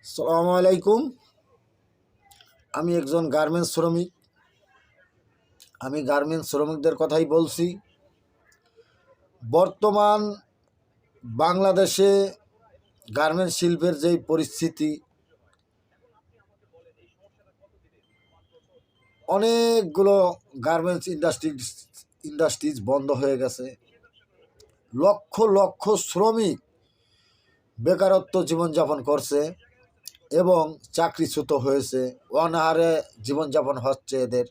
আসসালামু আলাইকুম। আমি একজন গার্মেন্টস শ্রমিক। আমি গার্মেন্টস শ্রমিকদের কথাই বলছি। বর্তমান বাংলাদেশে গার্মেন্টস শিল্পের যেই পরিস্থিতি, অনেকগুলো গার্মেন্টস ইন্ডাস্ট্রিজ বন্ধ হয়ে গেছে। লক্ষ লক্ষ শ্রমিক বেকারত্ব জীবনযাপন করছে এবং চাকরিচ্যুত হয়েছে। অনাহারে জীবনযাপন হচ্ছে এদের।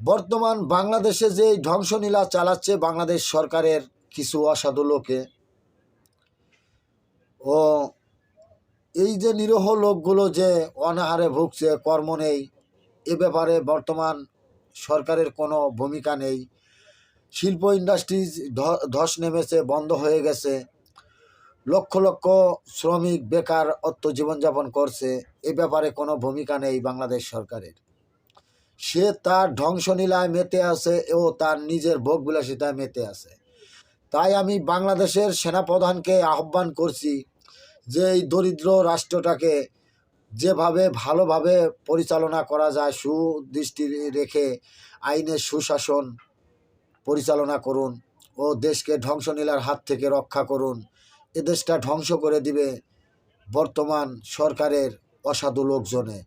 বর্তমান বাংলাদেশে যে ধ্বংসলীলা চালাচ্ছে বাংলাদেশ সরকারের কিছু অসাধু লোকে, ও এই যে নিরীহ লোকগুলো যে অনাহারে ভুগছে, কর্ম নেই, এ ব্যাপারে বর্তমান সরকারের কোনো ভূমিকা নেই। শিল্প ইন্ডাস্ট্রিজ ধস নেমেছে, বন্ধ হয়ে গেছে। লক্ষ লক্ষ শ্রমিক বেকারত্ব জীবনযাপন করছে, এ ব্যাপারে কোনো ভূমিকা নেই বাংলাদেশ সরকারের। সে তার ধ্বংসলীলায় মেতে আছে ও তার নিজের ভোগবিলাসিতায় মেতে আছে। তাই আমি বাংলাদেশের সেনাপ্রধানকে আহ্বান করছি যে এই দরিদ্র রাষ্ট্রটাকে যেভাবে ভালোভাবে পরিচালনা করা যায়, সুদৃষ্টি রেখে আইনের সুশাসন পরিচালনা করুন ও দেশকে ধ্বংসলীলার হাত থেকে রক্ষা করুন। এ দেশটা ধ্বংস করে দিবে বর্তমান সরকারের অসাধু লোকজনে।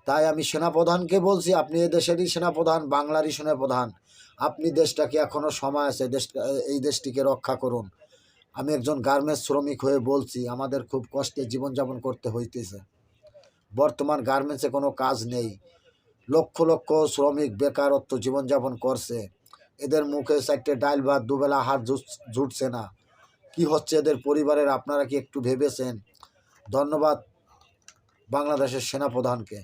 তাই আমি সেনাপ্রধানকে বলছি, আপনি এ দেশেরই সেনাপ্রধান, বাংলারই সেনাপ্রধান, আপনি দেশটাকে এখনও সময় আছে, এই দেশটিকে রক্ষা করুন। আমি একজন গার্মেন্টস শ্রমিক হয়ে বলছি, আমাদের খুব কষ্টে জীবনযাপন করতে হইতেছে। বর্তমান গার্মেন্টসে কোনো কাজ নেই। লক্ষ লক্ষ শ্রমিক বেকারত্ব জীবনযাপন করছে। এদের মুখে চারটে ডাইল ভাত দুবেলা হাত জুটছে না। কি হচ্ছে এদের পরিবারের, আপনারা কি একটু ভেবেছেন? ধন্যবাদ বাংলাদেশের সেনাপ্রধানকে।